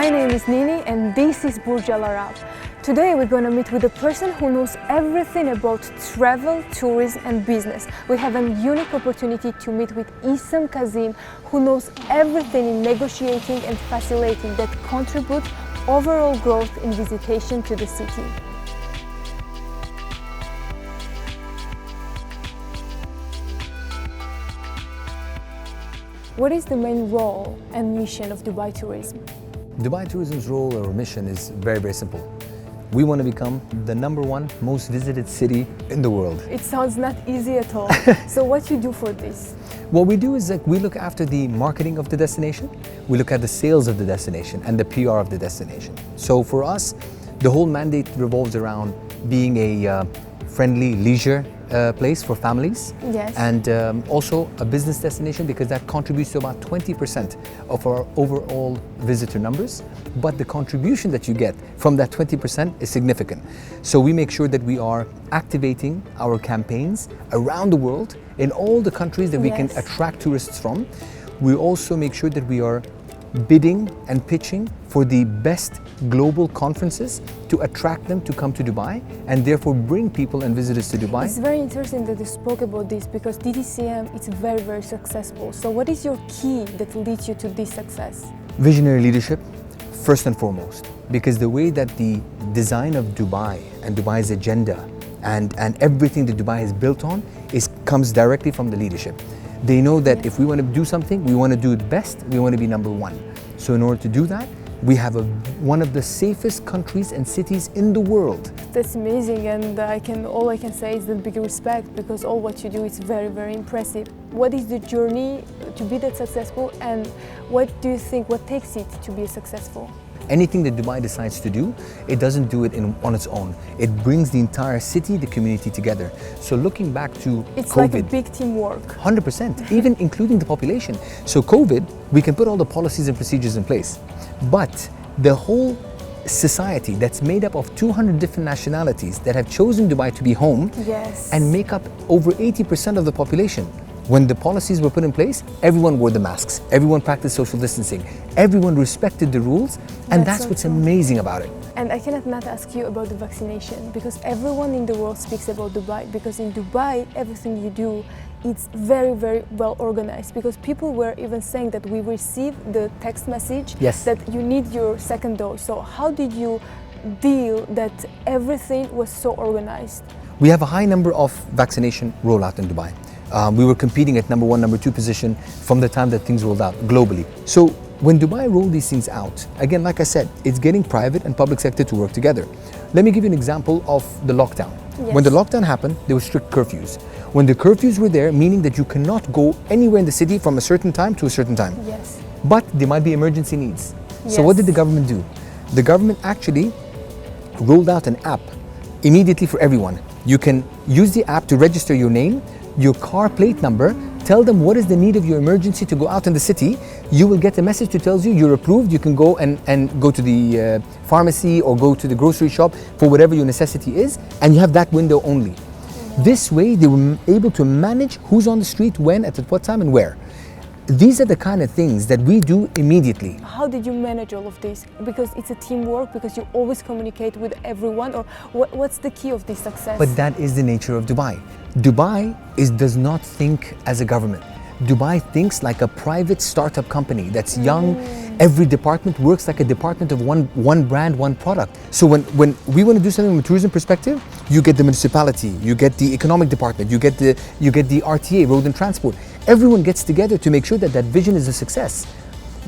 My name is Nini and this is Burj Al Arab. Today we're going to meet with a person who knows everything about travel, tourism and business. We have a unique opportunity to meet with Issam Kazim, who knows everything in negotiating and facilitating that contribute overall growth in visitation to the city. What is the main role and mission of Dubai Tourism? Dubai Tourism's role or mission is very, very simple. We want to become the #1 most visited city in the world. It sounds not easy at all. So what you do for this? What we do is that we look after the marketing of the destination, we look at the sales of the destination and the PR of the destination. So for us, the whole mandate revolves around being a friendly leisure place for families. Yes. And also a business destination, because that contributes to about 20% of our overall visitor numbers. But the contribution that you get from that 20% is significant. So we make sure that we are activating our campaigns around the world in all the countries that we can attract tourists from. We also make sure that we are bidding and pitching for the best global conferences to attract them to come to Dubai and therefore bring people and visitors to Dubai. It's very interesting that you spoke about this because DTCM is very, very successful. So what is your key that leads you to this success? Visionary leadership, first and foremost, because the way that the design of Dubai and Dubai's agenda and everything that Dubai is built on comes directly from the leadership. They know that if we want to do something, we want to do it best, we want to be #1. So in order to do that, we have one of the safest countries and cities in the world. That's amazing, and all I can say is that big respect, because all what you do is very, very impressive. What is the journey to be that successful, and what do you think, what takes it to be successful? Anything that Dubai decides to do, it doesn't do it on its own. It brings the entire city, the community together. So looking back to it's COVID. It's like a big teamwork. 100%, even including the population. So COVID, we can put all the policies and procedures in place. But the whole society that's made up of 200 different nationalities that have chosen Dubai to be home and make up over 80% of the population. When the policies were put in place, everyone wore the masks, everyone practiced social distancing, everyone respected the rules, and that's what's amazing about it. And I cannot not ask you about the vaccination, because everyone in the world speaks about Dubai, because in Dubai, everything you do, it's very, very well organized, because people were even saying that we received the text message that you need your second dose. So how did you deal that everything was so organized? We have a high number of vaccination rollout in Dubai. We were competing at #1, #2 position from the time that things rolled out globally. So when Dubai rolled these things out, again, like I said, it's getting private and public sector to work together. Let me give you an example of the lockdown. When the lockdown happened, there were strict curfews. When the curfews were there, meaning that you cannot go anywhere in the city from a certain time to a certain time. But there might be emergency needs. So what did the government do? The government actually rolled out an app immediately for everyone. You can use the app to register your name, your car plate number, tell them what is the need of your emergency to go out in the city. You will get a message that tells you you're approved. You can go and go to the pharmacy or go to the grocery shop for whatever your necessity is, and you have that window only. This way they were able to manage who's on the street, when, at what time and where. These are the kind of things that we do immediately. How did you manage all of this? Because it's a teamwork, because you always communicate with everyone, or what's the key of this success? But that is the nature of Dubai. Dubai does not think as a government. Dubai thinks like a private startup company that's young. Every department works like a department of one brand, one product. So when we want to do something from a tourism perspective, you get the municipality, you get the economic department, you get the RTA, road and transport. Everyone gets together to make sure that that vision is a success,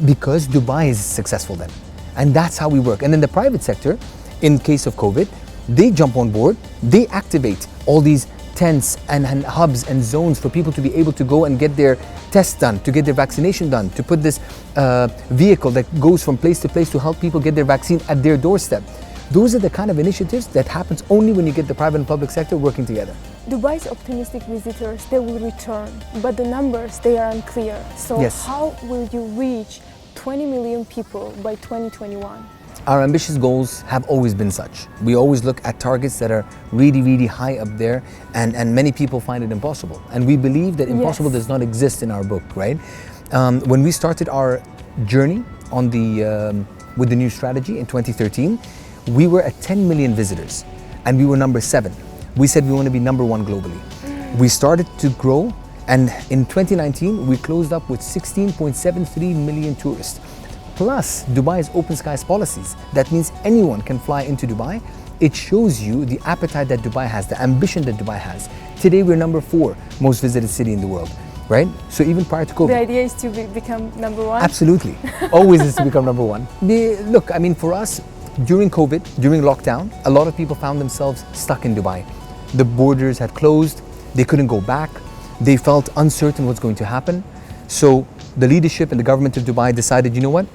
because Dubai is successful then. And that's how we work. And then the private sector, in case of COVID, they jump on board, they activate all these tents and hubs and zones for people to be able to go and get their tests done, to get their vaccination done, to put this vehicle that goes from place to place to help people get their vaccine at their doorstep. Those are the kind of initiatives that happens only when you get the private and public sector working together. Dubai's optimistic visitors, they will return, but the numbers, they are unclear. So how will you reach 20 million people by 2021? Our ambitious goals have always been such. We always look at targets that are really, really high up there, and many people find it impossible. And we believe that impossible does not exist in our book, right? When we started our journey on the with the new strategy in 2013, we were at 10 million visitors and we were number 7. We said we want to be number 1 globally. We started to grow, and in 2019 we closed up with 16.73 million tourists. Plus Dubai's open skies policies. That means anyone can fly into Dubai. It shows you the appetite that Dubai has, the ambition that Dubai has. Today we're number 4 most visited city in the world, right? So even prior to COVID. The idea is to become number 1? Absolutely. Always is to become number 1. Look, I mean, for us, during COVID, during lockdown, a lot of people found themselves stuck in Dubai. The borders had closed, they couldn't go back, they felt uncertain what's going to happen. So the leadership and the government of Dubai decided, you know what,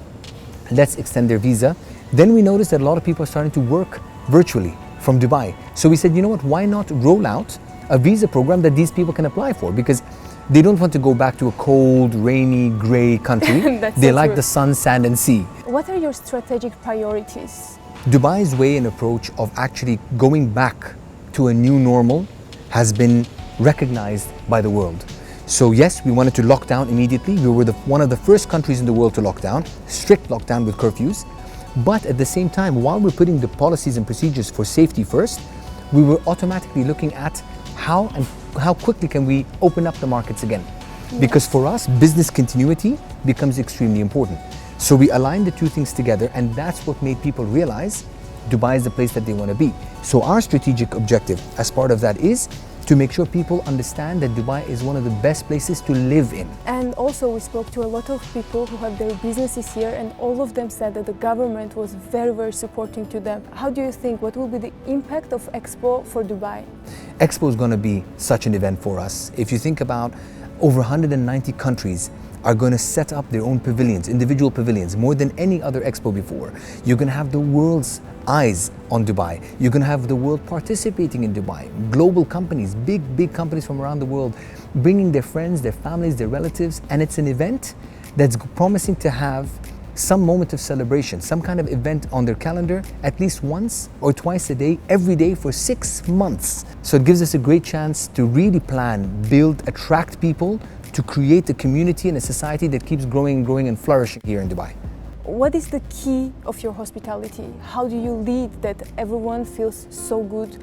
let's extend their visa. Then we noticed that a lot of people are starting to work virtually from Dubai. So we said, you know what, why not roll out a visa program that these people can apply for? Because they don't want to go back to a cold, rainy, grey country. They so like true. the sun, sand and sea. What are your strategic priorities? Dubai's way and approach of actually going back to a new normal has been recognized by the world. So yes, we wanted to lock down immediately. We were one of the first countries in the world to lock down, strict lockdown with curfews. But at the same time, while we're putting the policies and procedures for safety first, we were automatically looking at how quickly can we open up the markets again. Yes. Because for us, business continuity becomes extremely important. So we aligned the two things together, and that's what made people realize Dubai is the place that they want to be. So our strategic objective as part of that is to make sure people understand that Dubai is one of the best places to live in. And also we spoke to a lot of people who have their businesses here, and all of them said that the government was very, very supporting to them. How do you think, what will be the impact of Expo for Dubai? Expo is going to be such an event for us. If you think about over 190 countries are going to set up their own pavilions, individual pavilions, more than any other expo before. You're going to have the world's eyes on Dubai. You're going to have the world participating in Dubai. Global companies, big companies from around the world, bringing their friends, their families, their relatives. And it's an event that's promising to have some moment of celebration, some kind of event on their calendar, at least once or twice a day, every day for 6 months. So it gives us a great chance to really plan, build, attract people, to create a community and a society that keeps growing and flourishing here in Dubai. What is the key of your hospitality? How do you lead that everyone feels so good,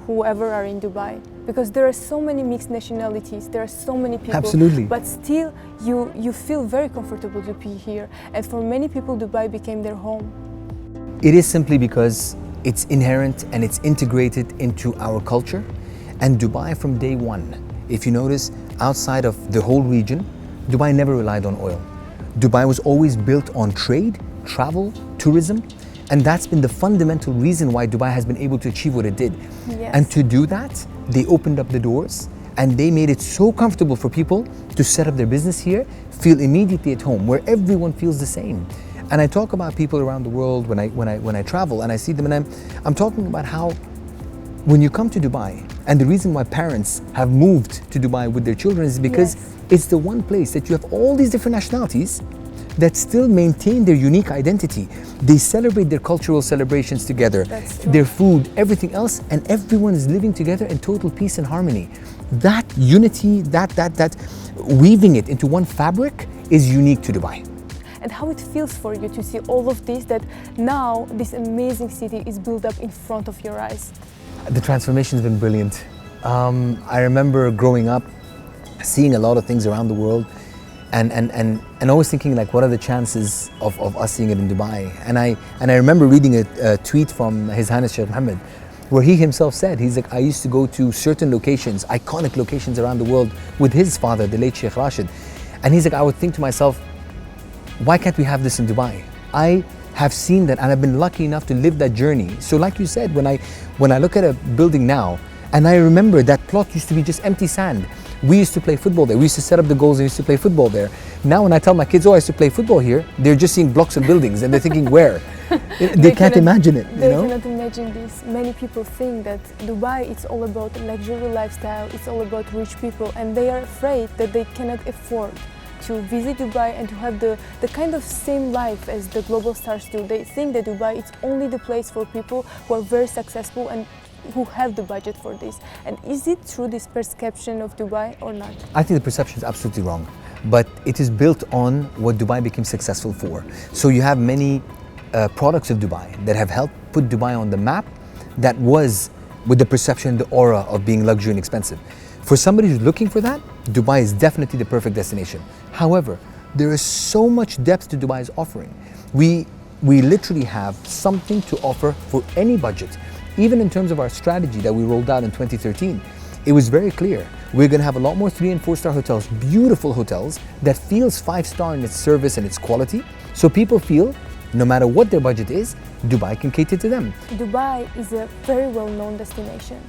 whoever are in Dubai? Because there are so many mixed nationalities, there are so many people. Absolutely. But still, you feel very comfortable to be here. And for many people, Dubai became their home. It is simply because it's inherent and it's integrated into our culture. And Dubai from day one, if you notice, outside of the whole region, Dubai never relied on oil. Dubai was always built on trade, travel, tourism, and that's been the fundamental reason why Dubai has been able to achieve what it did. Yes. And to do that, they opened up the doors and they made it so comfortable for people to set up their business here, feel immediately at home, where everyone feels the same. And I talk about people around the world when I travel and I see them, and I'm talking about how when you come to Dubai, and the reason why parents have moved to Dubai with their children is because yes. It's the one place that you have all these different nationalities that still maintain their unique identity. They celebrate their cultural celebrations together, their food, everything else, and everyone is living together in total peace and harmony. That unity, that weaving it into one fabric is unique to Dubai. And how it feels for you to see all of this, that now this amazing city is built up in front of your eyes. The transformation has been brilliant. I remember growing up, seeing a lot of things around the world, and always thinking like, what are the chances of us seeing it in Dubai? And I remember reading a tweet from His Highness Sheikh Mohammed, where he himself said, he's like, I used to go to certain locations, iconic locations around the world with his father, the late Sheikh Rashid. And he's like, I would think to myself, why can't we have this in Dubai? I have seen that and I've been lucky enough to live that journey. So like you said, when I look at a building now, and I remember that plot used to be just empty sand. We used to play football there. We used to set up the goals and used to play football there. Now when I tell my kids, oh, I used to play football here, they're just seeing blocks and buildings and they're thinking, where? They can't imagine it. They cannot imagine this. Many people think that Dubai, it's all about luxury lifestyle, it's all about rich people, and they are afraid that they cannot afford to visit Dubai and to have the kind of same life as the global stars do. They think that Dubai is only the place for people who are very successful and who have the budget for this. And is it true, this perception of Dubai, or not? I think the perception is absolutely wrong, but it is built on what Dubai became successful for. So you have many products of Dubai that have helped put Dubai on the map that was with the perception, the aura of being luxury and expensive. For somebody who's looking for that, Dubai is definitely the perfect destination. However, there is so much depth to Dubai's offering. We literally have something to offer for any budget. Even in terms of our strategy that we rolled out in 2013, it was very clear. We're going to have a lot more 3- and 4-star hotels, beautiful hotels that feels 5-star in its service and its quality. So people feel, no matter what their budget is, Dubai can cater to them. Dubai is a very well-known destination.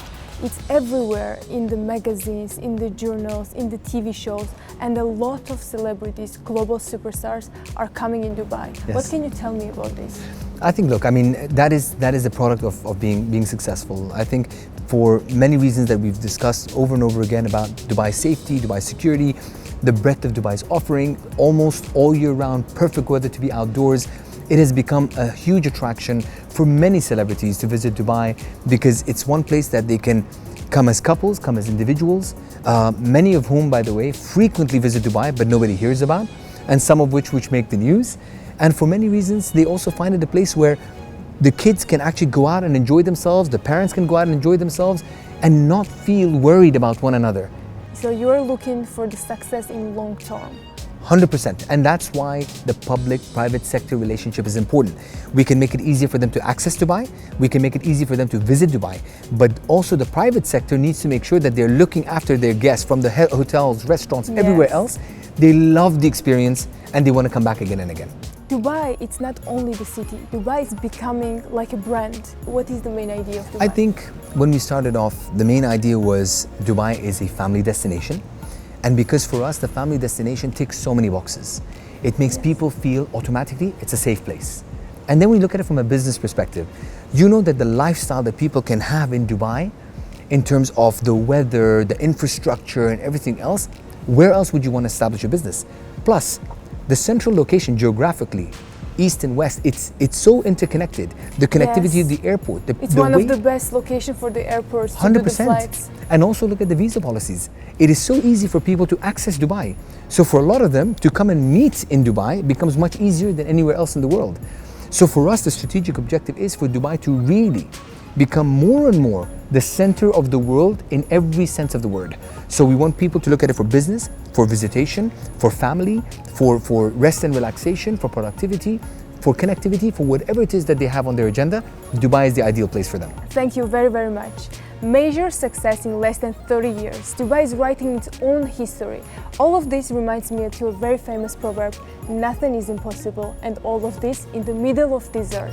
It's everywhere in the magazines, in the journals, in the TV shows, and a lot of celebrities, global superstars are coming in Dubai. Yes. What can you tell me about this? I think, look, I mean, that is the product of being successful. I think for many reasons that we've discussed over and over again about Dubai's safety, Dubai's security, the breadth of Dubai's offering, almost all year round, perfect weather to be outdoors. It has become a huge attraction for many celebrities to visit Dubai because it's one place that they can come as couples, come as individuals, many of whom, by the way, frequently visit Dubai but nobody hears about, and some of which make the news. And for many reasons, they also find it a place where the kids can actually go out and enjoy themselves, the parents can go out and enjoy themselves and not feel worried about one another. So you're looking for the success in long term. 100%, and that's why the public-private sector relationship is important. We can make it easier for them to access Dubai, we can make it easy for them to visit Dubai, but also the private sector needs to make sure that they're looking after their guests from the hotels, restaurants, everywhere else. They love the experience and they want to come back again and again. Dubai, it's not only the city. Dubai is becoming like a brand. What is the main idea of Dubai? I think when we started off, the main idea was Dubai is a family destination. And because for us, the family destination ticks so many boxes. It makes people feel automatically it's a safe place. And then we look at it from a business perspective. You know that the lifestyle that people can have in Dubai, in terms of the weather, the infrastructure and everything else, where else would you want to establish a business? Plus, the central location geographically, east and west, it's so interconnected. The connectivity of the airport. It's one of the best locations for the airports, 100%. To do the flights. And also look at the visa policies. It is so easy for people to access Dubai. So for a lot of them, to come and meet in Dubai becomes much easier than anywhere else in the world. So for us, the strategic objective is for Dubai to really become more and more the center of the world in every sense of the word. So we want people to look at it for business, for visitation, for family, for rest and relaxation, for productivity, for connectivity, for whatever it is that they have on their agenda. Dubai is the ideal place for them. Thank you very, very much. Major success in less than 30 years. Dubai is writing its own history. All of this reminds me of your very famous proverb, nothing is impossible, and all of this in the middle of desert.